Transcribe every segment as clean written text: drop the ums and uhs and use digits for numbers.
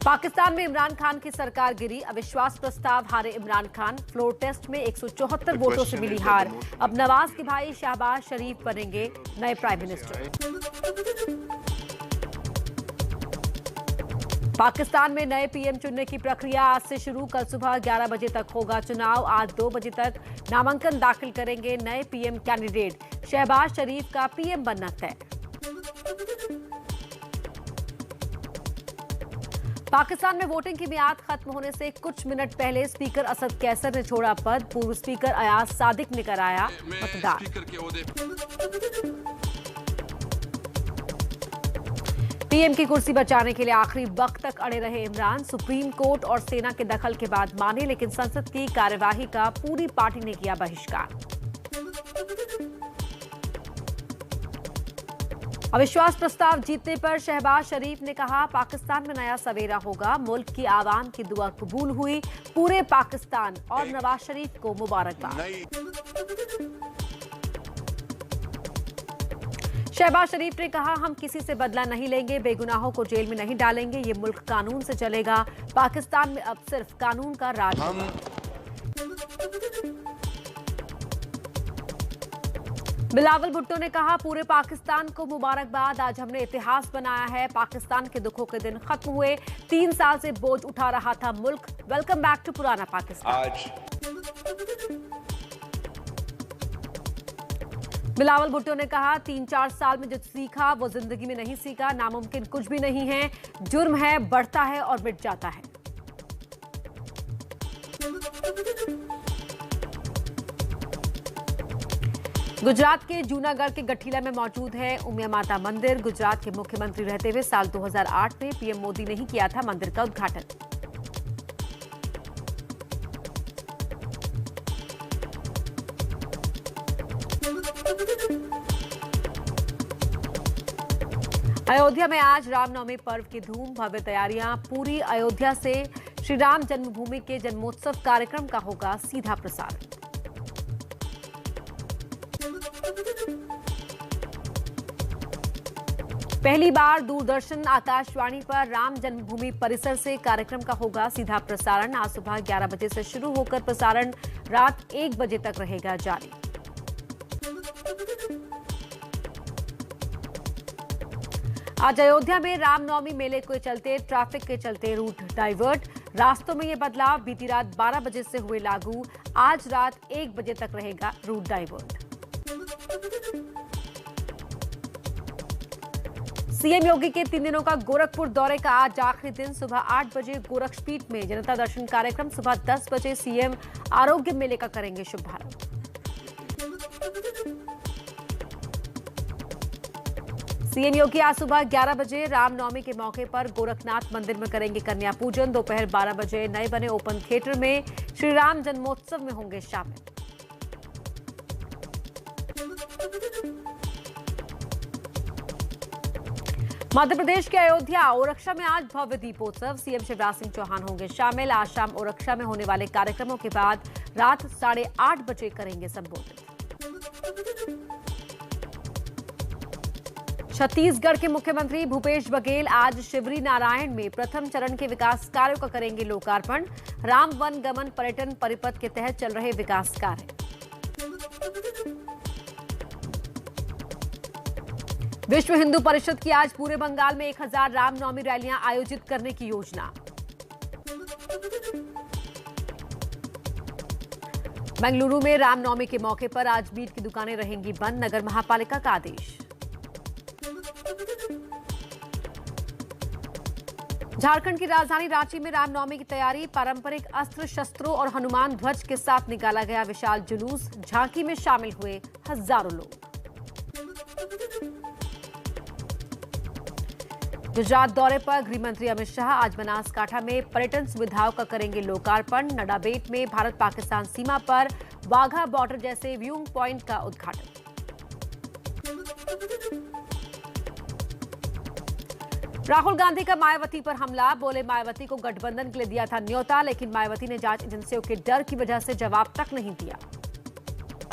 पाकिस्तान में इमरान खान की सरकार गिरी, अविश्वास प्रस्ताव हारे इमरान खान। फ्लोर टेस्ट में 174 वोटों से मिली हार। अब नवाज के भाई शहबाज शरीफ बनेंगे नए प्राइम मिनिस्टर। पाकिस्तान में नए पीएम चुनने की प्रक्रिया आज से शुरू। कल सुबह 11 बजे तक होगा चुनाव। आज 2 बजे तक नामांकन दाखिल करेंगे नए पीएम कैंडिडेट। शहबाज शरीफ का पीएम बनना तय। पाकिस्तान में वोटिंग की मियाद खत्म होने से कुछ मिनट पहले स्पीकर असद कैसर ने छोड़ा पद। पूर्व स्पीकर अयाज सादिक ने कराया मतदान। पीएम की कुर्सी बचाने के लिए आखिरी वक्त तक अड़े रहे इमरान। सुप्रीम कोर्ट और सेना के दखल के बाद माने, लेकिन संसद की कार्यवाही का पूरी पार्टी ने किया बहिष्कार। अविश्वास प्रस्ताव जीतने पर शहबाज शरीफ ने कहा, पाकिस्तान में नया सवेरा होगा। मुल्क की आवाम की दुआ कबूल हुई। पूरे पाकिस्तान और नवाज शरीफ को मुबारकबाद। शहबाज शरीफ ने कहा, हम किसी से बदला नहीं लेंगे, बेगुनाहों को जेल में नहीं डालेंगे। ये मुल्क कानून से चलेगा। पाकिस्तान में अब सिर्फ कानून का राज होगा। बिलावल भुट्टो ने कहा, पूरे पाकिस्तान को मुबारकबाद। आज हमने इतिहास बनाया है। पाकिस्तान के दुखों के दिन खत्म हुए। 3 साल से बोझ उठा रहा था मुल्क। वेलकम बैक टू पुराना पाकिस्तान। बिलावल भुट्टो ने कहा, 3-4 साल में जो सीखा वो जिंदगी में नहीं सीखा। नामुमकिन कुछ भी नहीं है। जुर्म है, बढ़ता है और मिट जाता है। गुजरात के जूनागढ़ के गठीला में मौजूद है उमिया माता मंदिर। गुजरात के मुख्यमंत्री रहते हुए साल 2008 में पीएम मोदी ने ही किया था मंदिर का उद्घाटन। अयोध्या में आज रामनवमी पर्व की धूम, भव्य तैयारियां पूरी। अयोध्या से श्री राम जन्मभूमि के जन्मोत्सव कार्यक्रम का होगा सीधा प्रसारण। पहली बार दूरदर्शन आकाशवाणी पर राम जन्मभूमि परिसर से कार्यक्रम का होगा सीधा प्रसारण। आज सुबह 11 बजे से शुरू होकर प्रसारण रात 1 बजे तक रहेगा जारी। आज अयोध्या में रामनवमी मेले के चलते ट्रैफिक के चलते रूट डाइवर्ट। रास्तों में ये बदलाव बीती रात 12 बजे से हुए लागू। आज रात 1 बजे तक रहेगा रूट डाइवर्ट। सीएम योगी के 3 दिनों का गोरखपुर दौरे का आज आखिरी दिन। सुबह 8 बजे गोरक्षपीठ में जनता दर्शन कार्यक्रम। सुबह 10 बजे सीएम आरोग्य मेले का करेंगे शुभारंभ। सीएम योगी आज सुबह 11 बजे रामनवमी के मौके पर गोरखनाथ मंदिर में करेंगे कन्या पूजन। दोपहर 12 बजे नए बने ओपन थिएटर में श्री राम जन्मोत्सव में होंगे शामिल। मध्य प्रदेश के अयोध्या ओरछा में आज भव्य दीपोत्सव। सीएम शिवराज सिंह चौहान होंगे शामिल। आज शाम ओरछा में होने वाले कार्यक्रमों के बाद रात 8:30 बजे करेंगे संबोधित। छत्तीसगढ़ के मुख्यमंत्री भूपेश बघेल आज शिवरी नारायण में प्रथम चरण के विकास कार्यों का करेंगे लोकार्पण। राम वन गमन पर्यटन परिपथ के तहत चल रहे विकास कार्य। विश्व हिंदू परिषद की आज पूरे बंगाल में 1000 रामनवमी रैलियां आयोजित करने की योजना। बेंगलुरु में रामनवमी के मौके पर आज मीट की दुकानें रहेंगी बंद। नगर महापालिका का आदेश। झारखंड की राजधानी रांची में रामनवमी की तैयारी। पारंपरिक अस्त्र शस्त्रों और हनुमान ध्वज के साथ निकाला गया विशाल जुलूस। झांकी में शामिल हुए हजारों लोग। गुजरात दौरे पर गृह मंत्री अमित शाह आज बनासकांठा में पर्यटन सुविधाओं का करेंगे लोकार्पण। नडाबेट में भारत पाकिस्तान सीमा पर वाघा बॉर्डर जैसे व्यूइंग पॉइंट का उद्घाटन। राहुल गांधी का मायावती पर हमला। बोले, मायावती को गठबंधन के लिए दिया था न्योता, लेकिन मायावती ने जांच एजेंसियों के डर की वजह से जवाब तक नहीं दिया।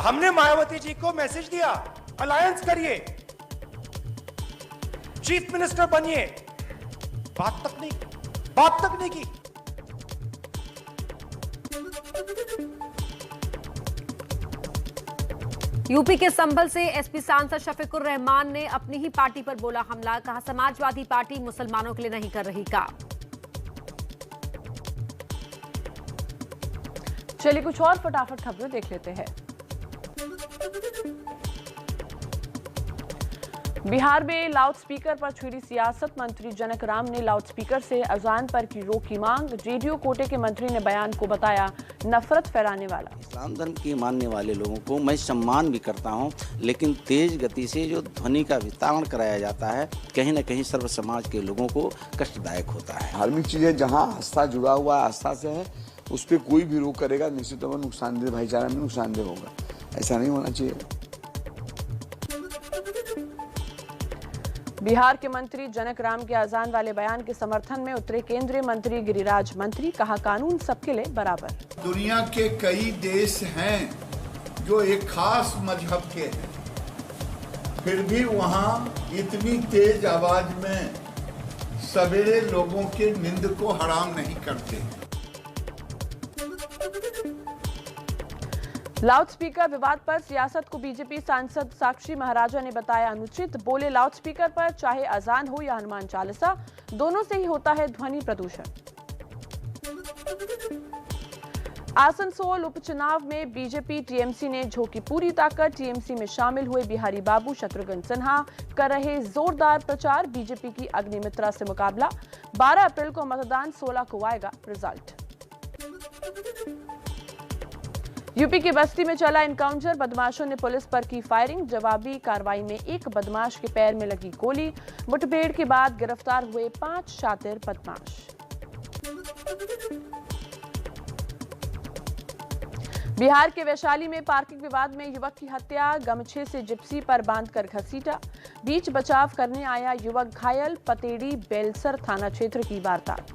हमने मायावती जी को मैसेज दिया, अलायंस करिए, चीफ मिनिस्टर बनिए, बात तक नहीं की। यूपी के संभल से एसपी सांसद शफीकुर रहमान ने अपनी ही पार्टी पर बोला हमला, कहा समाजवादी पार्टी मुसलमानों के लिए नहीं कर रही काम। चलिए कुछ और फटाफट खबरें देख लेते हैं। बिहार में लाउडस्पीकर पर छिड़ी सियासत, मंत्री जनक राम ने लाउडस्पीकर से अजान पर की रोक की मांग। रेडियो कोटे के मंत्री ने बयान को बताया नफरत फैलाने वाला। इस्लाम धर्म के मानने वाले लोगों को मैं सम्मान भी करता हूं, लेकिन तेज गति से जो ध्वनि का वितरण कराया जाता है कहीं न कहीं सर्व समाज के लोगों को कष्टदायक होता है। धार्मिक चीजें जहां आस्था जुड़ा हुआ आस्था से है, उस पर कोई भी रोक करेगा निश्चित तौर पर नुकसानदेह, भाईचारा में नुकसानदेह होगा। ऐसा नहीं होना चाहिए। बिहार के मंत्री जनक राम के अजान वाले बयान के समर्थन में उतरे केंद्रीय मंत्री गिरिराज मंत्री, कहा कानून सबके लिए बराबर। दुनिया के कई देश हैं जो एक खास मजहब के हैं, फिर भी वहां इतनी तेज आवाज में सवेरे लोगों के नींद को हराम नहीं करते। लाउडस्पीकर विवाद पर सियासत को बीजेपी सांसद साक्षी महाराजा ने बताया अनुचित, बोले लाउडस्पीकर पर चाहे अजान हो या हनुमान चालीसा, दोनों से ही होता है ध्वनि प्रदूषण। आसनसोल उपचुनाव में बीजेपी टीएमसी ने झोंकी पूरी ताकत, टीएमसी में शामिल हुए बिहारी बाबू शत्रुघ्न सिन्हा कर रहे जोरदार प्रचार, बीजेपी की अग्निमित्रा से मुकाबला। 12 अप्रैल को मतदान, 16 को आएगा रिजल्ट। यूपी की बस्ती में चला एनकाउंटर, बदमाशों ने पुलिस पर की फायरिंग, जवाबी कार्रवाई में एक बदमाश के पैर में लगी गोली। मुठभेड़ के बाद गिरफ्तार हुए 5 शातिर बदमाश। बिहार के वैशाली में पार्किंग विवाद में युवक की हत्या, गमछे से जिप्सी पर बांधकर घसीटा, बीच बचाव करने आया युवक घायल, पतेड़ी बेलसर थाना क्षेत्र की वारदात।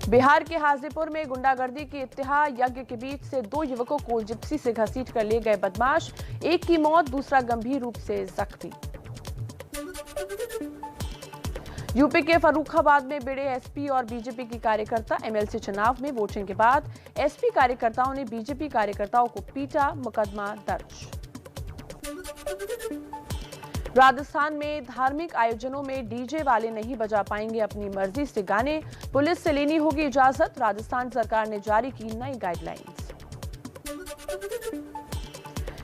बिहार के हाजीपुर में गुंडागर्दी की इत्तेहा, यज्ञ के बीच से 2 युवकों को जिप्सी से घसीट कर ले गए बदमाश, एक की मौत, दूसरा गंभीर रूप से जख्मी। यूपी के फर्रुखाबाद में भिड़े एसपी और बीजेपी की कार्यकर्ता, एमएलसी चुनाव में वोटिंग के बाद एसपी कार्यकर्ताओं ने बीजेपी कार्यकर्ताओं को पीटा, मुकदमा दर्ज। राजस्थान में धार्मिक आयोजनों में डीजे वाले नहीं बजा पाएंगे अपनी मर्जी से गाने, पुलिस से लेनी होगी इजाजत, राजस्थान सरकार ने जारी की नई गाइडलाइंस।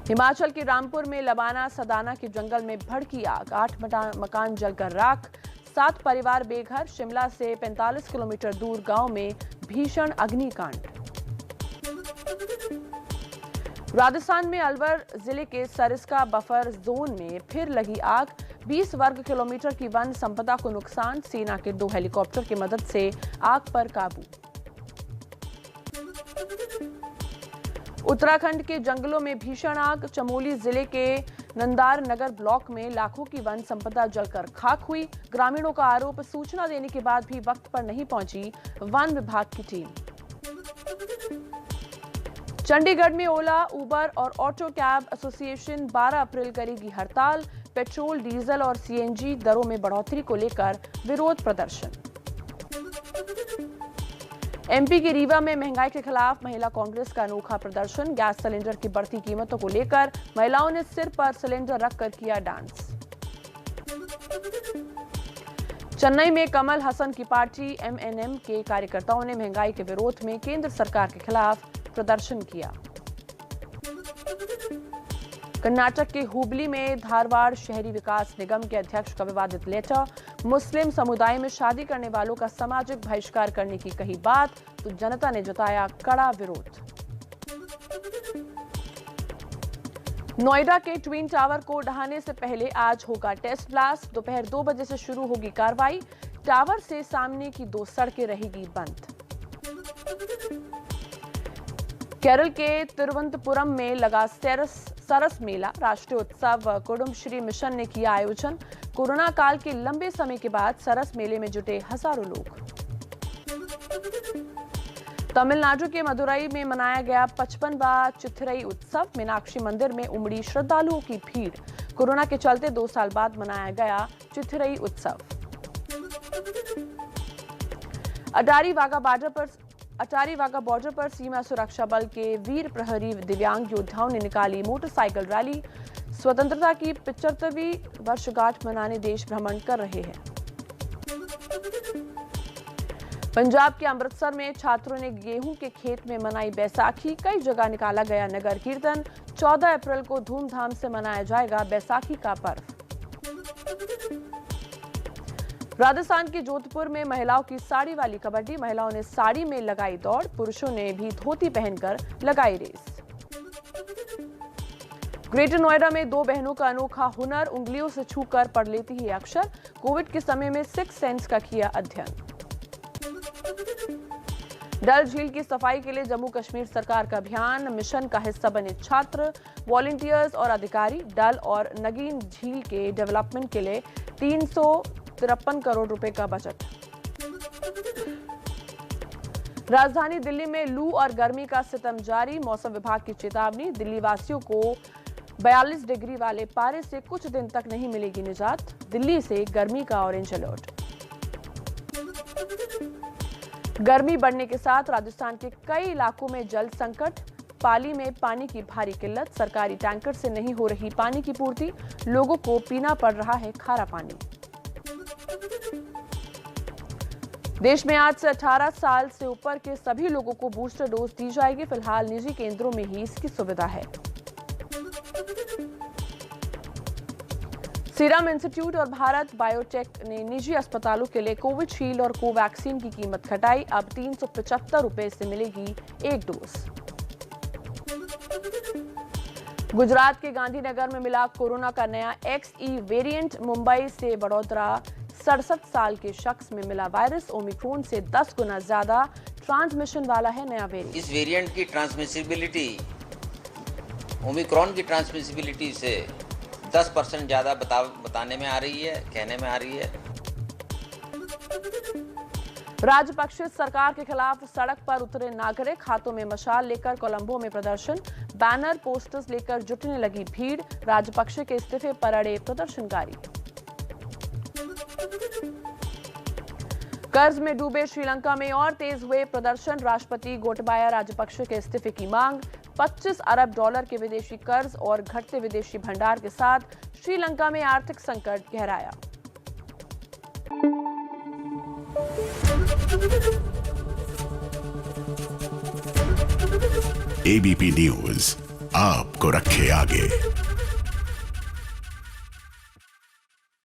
हिमाचल के रामपुर में लबाना सदाना के जंगल में भड़की आग, 8 मकान जलकर राख, 7 परिवार बेघर, शिमला से 45 किलोमीटर दूर गांव में भीषण अग्निकांड। राजस्थान में अलवर जिले के सरिस्का बफर जोन में फिर लगी आग, 20 वर्ग किलोमीटर की वन संपदा को नुकसान, सेना के 2 हेलीकॉप्टर की मदद से आग पर काबू। उत्तराखंड के जंगलों में भीषण आग, चमोली जिले के नंदार नगर ब्लॉक में लाखों की वन संपदा जलकर खाक हुई, ग्रामीणों का आरोप सूचना देने के बाद भी वक्त पर नहीं पहुंची वन विभाग की टीम। चंडीगढ़ में ओला, उबर और ऑटो कैब एसोसिएशन 12 अप्रैल करेगी हड़ताल, पेट्रोल, डीजल और सीएनजी दरों में बढ़ोतरी को लेकर विरोध प्रदर्शन। एमपी के रीवा में महंगाई के खिलाफ महिला कांग्रेस का अनोखा प्रदर्शन, गैस सिलेंडर की बढ़ती कीमतों को लेकर महिलाओं ने सिर पर सिलेंडर रखकर किया डांस। चेन्नई में कमल हसन की पार्टी एमएनएम के कार्यकर्ताओं ने महंगाई के विरोध में केंद्र सरकार के खिलाफ प्रदर्शन किया। कर्नाटक के हुबली में धारवाड़ शहरी विकास निगम के अध्यक्ष का विवादित लेटर, मुस्लिम समुदाय में शादी करने वालों का सामाजिक बहिष्कार करने की कही बात, तो जनता ने जताया कड़ा विरोध। नोएडा के ट्विन टावर को ढहाने से पहले आज होगा टेस्ट ब्लास्ट, दोपहर 2 बजे से शुरू होगी कार्रवाई, टावर से सामने की 2 सड़कें रहेगी बंद। केरल के तिरुवनंतपुरम में लगा सरस मेला, राष्ट्रीय उत्सव कुडुम्श्री मिशन ने किया आयोजन, कोरोना काल के लंबे समय के बाद सरस मेले में जुटे हजारों लोग। तमिलनाडु के मदुरई में मनाया गया 55वां चिथिरई उत्सव। मीनाक्षी मंदिर में उमड़ी श्रद्धालुओं की भीड़। कोरोना के चलते 2 साल बाद मनाया गया चिथिरई उत्सव। अटारी वाघा बॉर्डर पर सीमा सुरक्षा बल के वीर प्रहरी दिव्यांग योद्धाओं ने निकाली मोटरसाइकिल रैली। स्वतंत्रता की 75वीं वर्षगांठ मनाने देश भ्रमण कर रहे हैं। पंजाब के अमृतसर में छात्रों ने गेहूं के खेत में मनाई बैसाखी। कई जगह निकाला गया नगर कीर्तन। 14 अप्रैल को धूमधाम से मनाया जाएगा बैसाखी का पर्व। राजस्थान के जोधपुर में महिलाओं की साड़ी वाली कबड्डी। महिलाओं ने साड़ी में लगाई दौड़। पुरुषों ने भी धोती पहनकर लगाई रेस। ग्रेटर नोएडा में 2 बहनों का अनोखा हुनर। उंगलियों से छूकर पढ़ लेती है अक्षर। कोविड के समय में 6 सेंस का किया अध्ययन। डल झील की सफाई के लिए जम्मू कश्मीर सरकार का अभियान। मिशन का हिस्सा बने छात्र, वॉलंटियर्स और अधिकारी। डल और नगीन झील के डेवलपमेंट के लिए 353 करोड़ रुपए का बजट। राजधानी दिल्ली में लू और गर्मी का सितम जारी। मौसम विभाग की चेतावनी। दिल्ली वासियों को 42 डिग्री वाले पारे से कुछ दिन तक नहीं मिलेगी निजात। दिल्ली से गर्मी का ऑरेंज अलर्ट। गर्मी बढ़ने के साथ राजस्थान के कई इलाकों में जल संकट। पाली में पानी की भारी किल्लत। सरकारी टैंकर से नहीं हो रही पानी की पूर्ति। लोगों को पीना पड़ रहा है खारा पानी। देश में आज से 18 साल से ऊपर के सभी लोगों को बूस्टर डोज दी जाएगी। फिलहाल निजी केंद्रों में ही इसकी सुविधा है। सीरम इंस्टीट्यूट और भारत बायोटेक ने निजी अस्पतालों के लिए कोविशील्ड और कोवैक्सीन की कीमत घटाई। अब 375 रुपए से मिलेगी एक डोज। गुजरात के गांधीनगर में मिला कोरोना का नया XE वेरिएंट। मुंबई से वडोदरा 67 साल के शख्स में मिला वायरस। ओमिक्रॉन से 10 गुना ज्यादा ट्रांसमिशन वाला है नया वेरिएंट। इस वेरिएंट की ट्रांसमिसिबिलिटी ओमिक्रॉन की ट्रांसमिसिबिलिटी से 10% ज्यादा बताने में आ रही है, कहने में आ रही है। राजपक्षे सरकार के खिलाफ सड़क पर उतरे नागरिक। हाथों में मशाल लेकर कोलंबो में प्रदर्शन। बैनर पोस्टर्स लेकर जुटने लगी भीड़। राजपक्षे के इस्तीफे पर अड़े प्रदर्शनकारी। कर्ज में डूबे श्रीलंका में और तेज हुए प्रदर्शन। राष्ट्रपति गोटबाया राजपक्षे के इस्तीफे की मांग। 25 अरब डॉलर के विदेशी कर्ज और घटते विदेशी भंडार के साथ श्रीलंका में आर्थिक संकट गहराया। ABP न्यूज आपको रखे आगे।